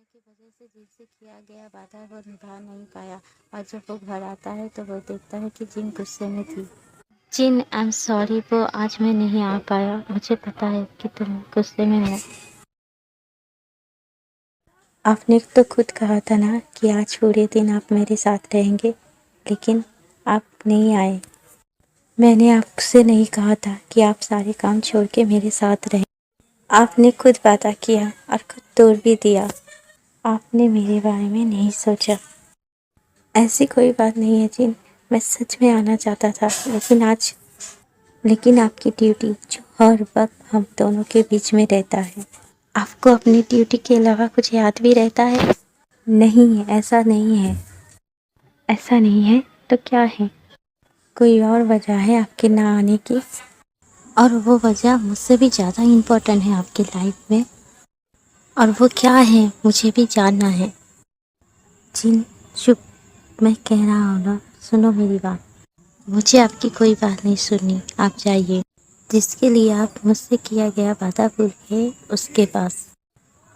की वजह से जिनसे किया गया वादा वो निभा नहीं पाया और जब वो घर आता है तो वो देखता है कि जिन गुस्से में थी। जिन आई एम सॉरी, वो आज मैं नहीं आ पाया। मुझे पता है कि तुम गुस्से में हो। आपने तो खुद कहा था ना कि आज पूरे दिन आप मेरे साथ रहेंगे, लेकिन आप नहीं आए। मैंने आपसे नहीं कहा था कि आप सारे काम छोड़ के मेरे साथ रहें। आपने खुद वादा किया और खुद तोड़ भी दिया। आपने मेरे बारे में नहीं सोचा। ऐसी कोई बात नहीं है जिन, मैं सच में आना चाहता था, लेकिन आपकी ड्यूटी जो हर वक्त हम दोनों के बीच में रहता है। आपको अपनी ड्यूटी के अलावा कुछ याद भी रहता है? नहीं, ऐसा नहीं है। ऐसा नहीं है तो क्या है? कोई और वजह है आपके ना आने की, और वो वजह मुझसे भी ज़्यादा इम्पोर्टेंट है आपकी लाइफ में। और वो क्या है मुझे भी जानना है। जिन चुप, मैं कह रहा हूँ ना, सुनो मेरी बात। मुझे आपकी कोई बात नहीं सुननी, आप जाइए। जिसके लिए आप मुझसे किया गया वादा भूल गए उसके पास।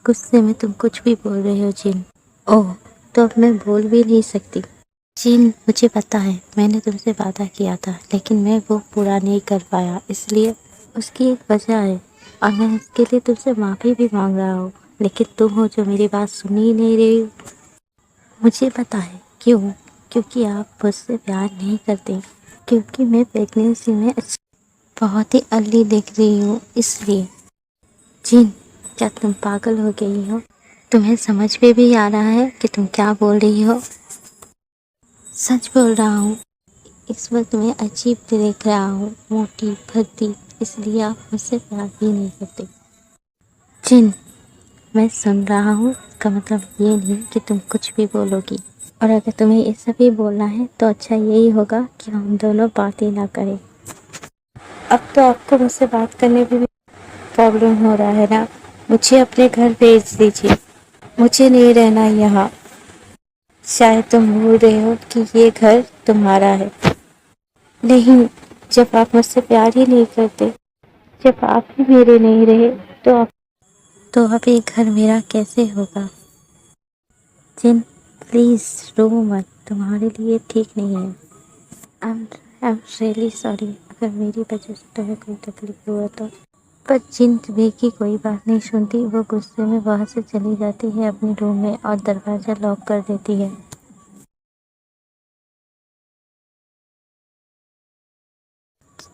गुस्से में तुम कुछ भी बोल रहे हो जिन। ओह, तो अब मैं बोल भी नहीं सकती। जिन, मुझे पता है मैंने तुमसे वादा किया था, लेकिन मैं वो पूरा नहीं कर पाया, इसलिए उसकी एक वजह है और मैं इसके लिए तुमसे माफ़ी भी मांग रहा हूँ। लेकिन तुम हो जो मेरी बात सुन ही नहीं रही हो। मुझे पता है क्यों, क्योंकि आप मुझसे प्यार नहीं करते, क्योंकि मैं प्रेगनेंसी में बहुत ही अर्ली दिख रही हूँ, इसलिए। जिन, क्या तुम पागल हो गई हो? तुम्हें समझ में भी आ रहा है कि तुम क्या बोल रही हो? सच बोल रहा हूँ। इस वक्त मैं अजीब देख रहा हूँ, मोटी भद्दी, इसलिए आप मुझसे प्यार भी नहीं करते। जिन, मैं सुन रहा हूँ, इसका मतलब ये नहीं कि तुम कुछ भी बोलोगी। और अगर तुम्हें ये सभी बोलना है तो अच्छा यही होगा कि हम दोनों बात ही ना करें। अब तो आपको मुझसे बात करने में भी प्रॉब्लम हो रहा है ना? मुझे अपने घर भेज दीजिए, मुझे नहीं रहना यहाँ। शायद तुम भूल रहे हो कि ये घर तुम्हारा है। नहीं, जब आप मुझसे प्यार ही नहीं करते, जब आप ही मेरे नहीं रहे, तो अब ये घर मेरा कैसे होगा? जिन, प्लीज़ रो मत, तुम्हारे लिए ठीक नहीं है। आई एम रियली सॉरी अगर मेरी वजह से तुम्हें कोई तकलीफ हुआ तो। पर जिन भी की कोई बात नहीं सुनती, वो गुस्से में वहाँ से चली जाती है अपने रूम में और दरवाज़ा लॉक कर देती है।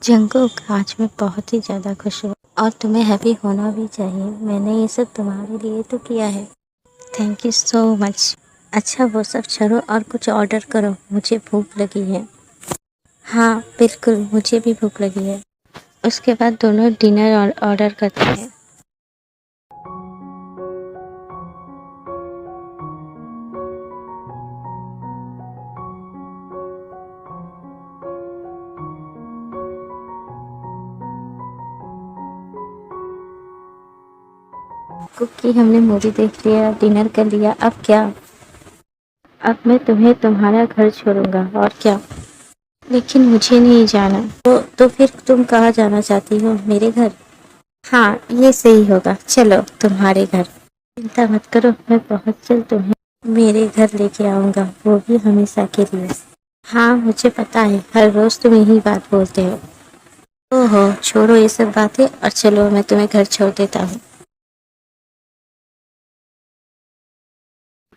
जंगुक, आज मैं बहुत ही ज़्यादा खुश हूँ और तुम्हें हैप्पी होना भी चाहिए। मैंने ये सब तुम्हारे लिए तो किया है। Thank you so much. अच्छा वो सब छोड़ो और कुछ ऑर्डर करो, मुझे भूख लगी है। हाँ बिल्कुल, मुझे भी भूख लगी है। उसके बाद दोनों डिनर और ऑर्डर करते हैं। कुकी, हमने मूवी देख लिया, डिनर कर लिया, अब क्या? अब मैं तुम्हें तुम्हारा घर छोड़ूंगा और क्या। लेकिन मुझे नहीं जाना। तो फिर तुम कहाँ जाना चाहती हो? मेरे घर? हाँ, ये सही होगा, चलो तुम्हारे घर। चिंता मत करो, मैं बहुत जल्द तुम्हें मेरे घर लेके आऊंगा, वो भी हमेशा के लिए। हाँ मुझे पता है, हर रोज तुम यही बात बोलते हो। ओहो, छोड़ो ये सब बातें और चलो मैं तुम्हें घर छोड़ देता हूँ।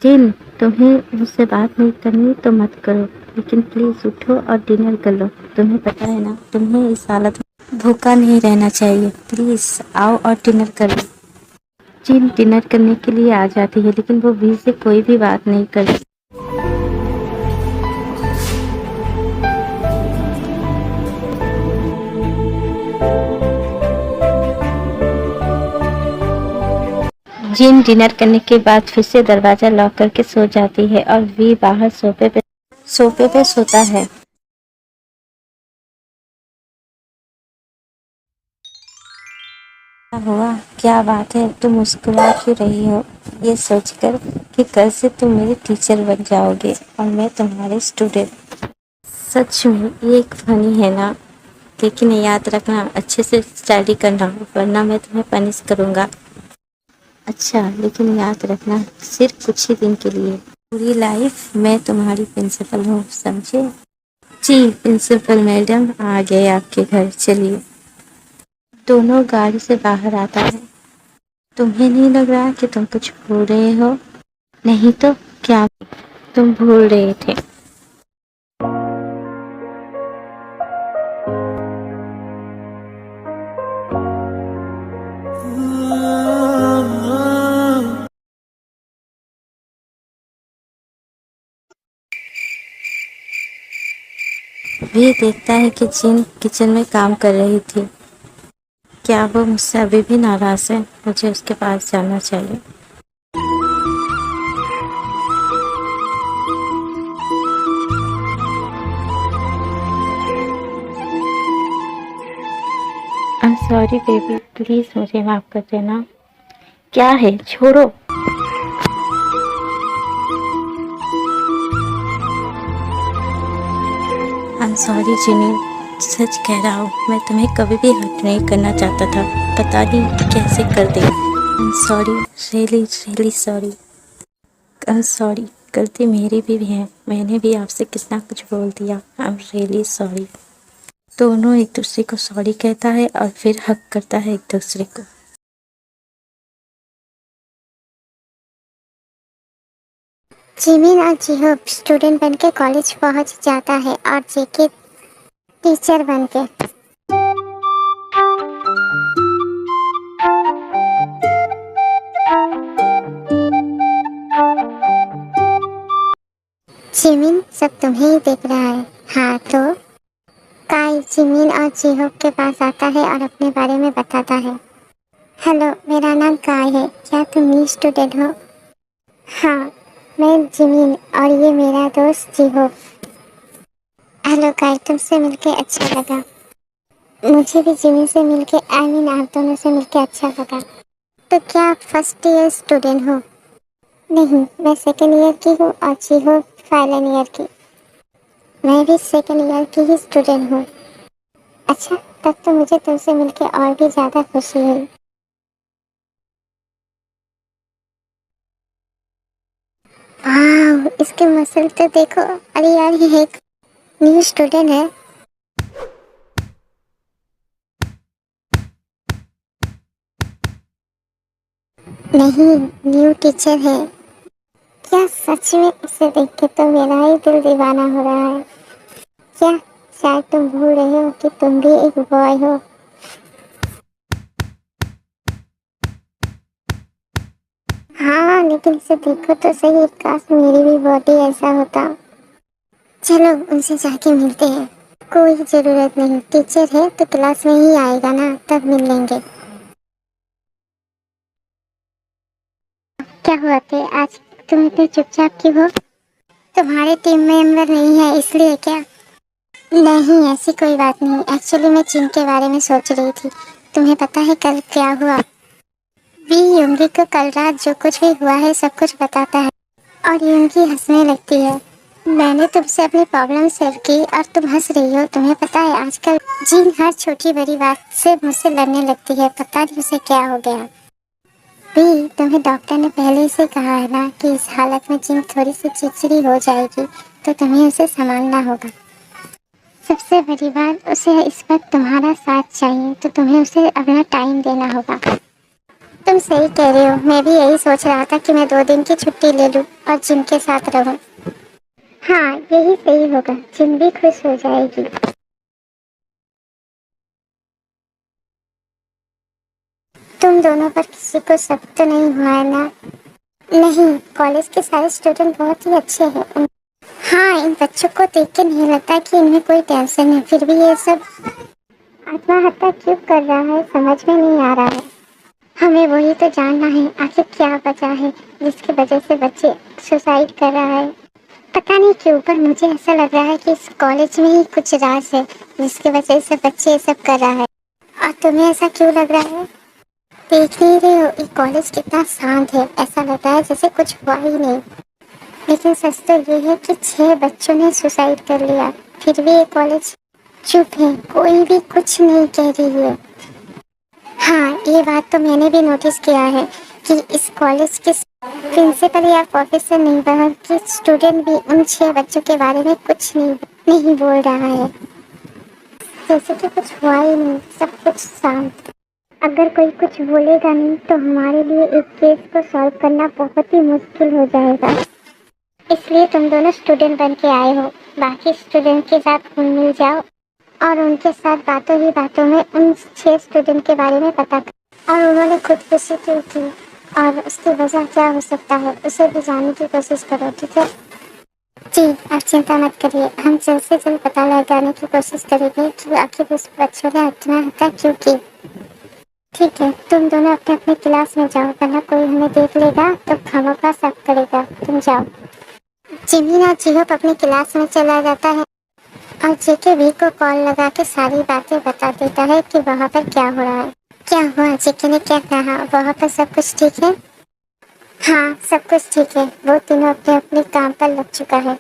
जिन, तुम्हें मुझसे बात नहीं करनी तो मत करो, लेकिन प्लीज उठो और डिनर कर लो। तुम्हें पता है ना, तुम्हें इस हालत में भूखा नहीं रहना चाहिए। प्लीज आओ और डिनर कर लो। जिन डिनर करने के लिए आ जाती है, लेकिन वो बीच से कोई भी बात नहीं करती। जिन डिनर करने के बाद फिर से दरवाजा लॉक करके सो जाती है और वी बाहर सोफे पे सोता है। क्या हुआ? क्या बात है, तुम मुस्कुरा क्यों रही हो? ये सोचकर कि कल से तुम मेरे टीचर बन जाओगे और मैं तुम्हारे स्टूडेंट। सच में ये एक फनी है ना? लेकिन याद रखना, अच्छे से स्टडी करना, वरना मैं तुम्हें पनिश करूँगा। अच्छा, लेकिन याद रखना सिर्फ कुछ ही दिन के लिए, पूरी लाइफ मैं तुम्हारी प्रिंसिपल हूँ, समझे? जी प्रिंसिपल मैडम आ गए आपके घर, चलिए। दोनों गाड़ी से बाहर आता है। तुम्हें नहीं लग रहा कि तुम कुछ भूल रहे हो? नहीं तो क्या तुम भूल रहे थे? वे देखता है कि जिन किचन में काम कर रही थी। क्या वो मुझसे अभी भी नाराज है? मुझे उसके पास जाना चाहिए। I am sorry baby, please मुझे माफ कर देना। क्या है, छोड़ो। आई एम सॉरी जिमी, सच कह रहा हूँ, मैं तुम्हें कभी भी हर्ट नहीं करना चाहता था, पता नहीं कैसे कर दिया। I am sorry, really really sorry. I am sorry, गलती मेरी भी है, मैंने भी आपसे कितना कुछ बोल दिया। I am really sorry. दोनों एक दूसरे को सॉरी कहता है और फिर हक करता है एक दूसरे को। जिमिन और जिहोप स्टूडेंट बनके कॉलेज पहुंच जाता है और जेके टीचर बनके। जिमिन सब तुम्हें ही देख रहा है। हाँ तो काई जिमिन और जिहोप के पास आता है और अपने बारे में बताता है। हेलो, मेरा नाम काय है, क्या तुम न्यू स्टूडेंट हो? हाँ, मैं जिमिन और ये मेरा दोस्त जिहोप। हेलो काय, तुमसे मिलके अच्छा लगा। मुझे भी जिमिन से मिलके आप दोनों से मिलके अच्छा लगा। तो क्या आप फर्स्ट ईयर स्टूडेंट हो? नहीं, मैं सेकेंड ईयर की हूँ और जी हो फाइनल ईयर की। मैं भी सेकेंड ईयर की ही स्टूडेंट हूँ। अच्छा, तब तो मुझे तुमसे मिलके और भी ज़्यादा खुशी हुई। वाह, इसके मसल तो देखो। अरे यार, ये एक न्यू स्टूडेंट है। नहीं, न्यू टीचर है। क्या सच में? इसे देख के तो मेरा ही दिल दीवाना हो रहा है। क्या शायद तुम भूल रहे हो कि तुम भी एक बॉय हो? हाँ, लेकिन इसे देखो तो सही, काश मेरी भी बॉडी ऐसा होता। चलो उनसे जाके मिलते हैं। कोई जरूरत नहीं, टीचर है तो क्लास में ही आएगा ना, तब मिल लेंगे। क्या हुआ थे आज, तुम इतने चुपचाप क्यों हो? तुम्हारे टीम मेंबर नहीं है इसलिए क्या? नहीं, ऐसी कोई बात नहीं। एक्चुअली मैं जिन के बारे में सोच रही थी। तुम्हें पता है कल क्या हुआ? वी युंगी को कल रात जो कुछ भी हुआ है सब कुछ बताता है और युंगी हंसने लगती है। मैंने तुमसे अपनी प्रॉब्लम शेयर की और तुम हंस रही हो। तुम्हें पता है आजकल जीन हर छोटी बड़ी बात से मुझसे लड़ने लगती है, पता नहीं उसे क्या हो गया। भी तुम्हें डॉक्टर ने पहले ही से कहा है ना कि इस हालत में जीन थोड़ी सी चिड़चिड़ी हो जाएगी, तो तुम्हें उसे संभालना होगा। सबसे बड़ी बात, उसे इस वक्त तुम्हारा साथ चाहिए, तो तुम्हें उसे अपना टाइम देना होगा। तुम सही कह रहे हो, मैं भी यही सोच रहा था कि मैं 2 दिन की छुट्टी ले लूं और जिन के साथ रहूं। हाँ, यही सही होगा, जिन भी खुश हो जाएगी। तुम दोनों पर किसी को शक तो नहीं हुआ है ना? नहीं, कॉलेज के सारे स्टूडेंट बहुत ही अच्छे हैं। हाँ, इन बच्चों को देख के नहीं लगता कि इनमें कोई टेंशन है, फिर भी ये सब आत्महत्या क्यों कर रहा है समझ में नहीं आ रहा है। हमें वही तो जानना है, आखिर क्या वजह है जिसकी वजह से बच्चे सुसाइड कर रहा है। पता नहीं क्यों, पर मुझे ऐसा लग रहा है कि इस कॉलेज में ही कुछ राज है जिसकी वजह से बच्चे ये सब कर रहा है। और तुम्हें ऐसा क्यों लग रहा है? देख नहीं रहे हो ये कॉलेज कितना शांत है, ऐसा लग रहा है जैसे कुछ हुआ ही नहीं। लेकिन सच तो ये है कि 6 बच्चों ने सुसाइड कर लिया, फिर भी ये कॉलेज चुप है, कोई भी कुछ नहीं कह रही है। हाँ, ये बात तो मैंने भी नोटिस किया है कि इस कॉलेज के प्रिंसिपल या प्रोफेसर नहीं बल्कि स्टूडेंट भी उन 6 बच्चों के बारे में कुछ नहीं बोल रहा है, जैसे कि कुछ हुआ ही नहीं, सब कुछ शांत। अगर कोई कुछ बोलेगा नहीं तो हमारे लिए एक केस को सॉल्व करना बहुत ही मुश्किल हो जाएगा। इसलिए तुम दोनों स्टूडेंट बन के आए हो, बाकी स्टूडेंट के साथ घुल मिल जाओ और उनके साथ बातों ही बातों में उन 6 स्टूडेंट के बारे में पता कर और उन्होंने खुदकुशी क्यों की और उसकी वजह क्या हो सकता है उसे भी जानने की कोशिश करो, ठीक है? जी, आप चिंता मत करिए, हम जल्द से जल्द पता लगाने की कोशिश करेंगे कि आखिर उस बच्चों ने आत्महत्या क्यों की। ठीक है, तुम दोनों अपने अपने क्लास में जाओ, वरना कोई हमें देख लेगा तो खामोखा शक करेगा। तुम जाओ। जिमिन और जिहोप अपनी क्लास में चला जाता है और जेके भी को कॉल लगा के सारी बातें बता देता है कि वहाँ पर क्या हो रहा है। क्या हुआ? जेके ने क्या कहा? वहाँ पर सब कुछ ठीक है? हाँ, सब कुछ ठीक है, वो तीनों अपने अपने काम पर लग चुका है।